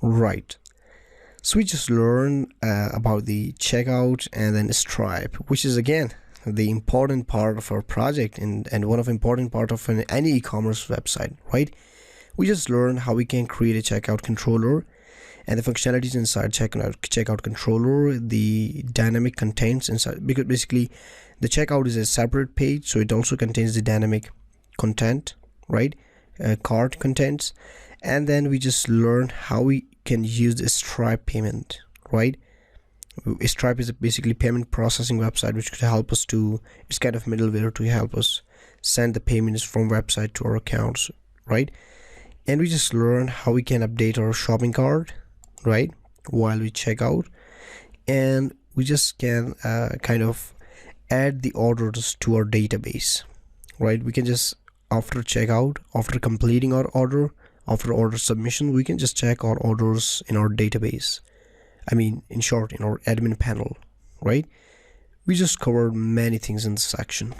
Right. So we just learned about the checkout and then Stripe, which is again the important part of our project and one of the important part of any e-commerce website, right? We just learned how we can create a checkout controller and the functionalities inside checkout controller, the dynamic contents inside, because basically the checkout is a separate page, so it also contains the dynamic content, right? Cart contents. And then we just learned how we can use the Stripe payment, right? Stripe is basically payment processing website which could help us to, it's kind of middleware to help us send the payments from website to our accounts, right? And we just learned how we can update our shopping cart, right, while we check out. And we just can kind of add the orders to our database, right? We can just, after checkout, after completing our order, after order submission, we can just check our orders in our database. I mean, in short, in our admin panel, right? We just covered many things in this section.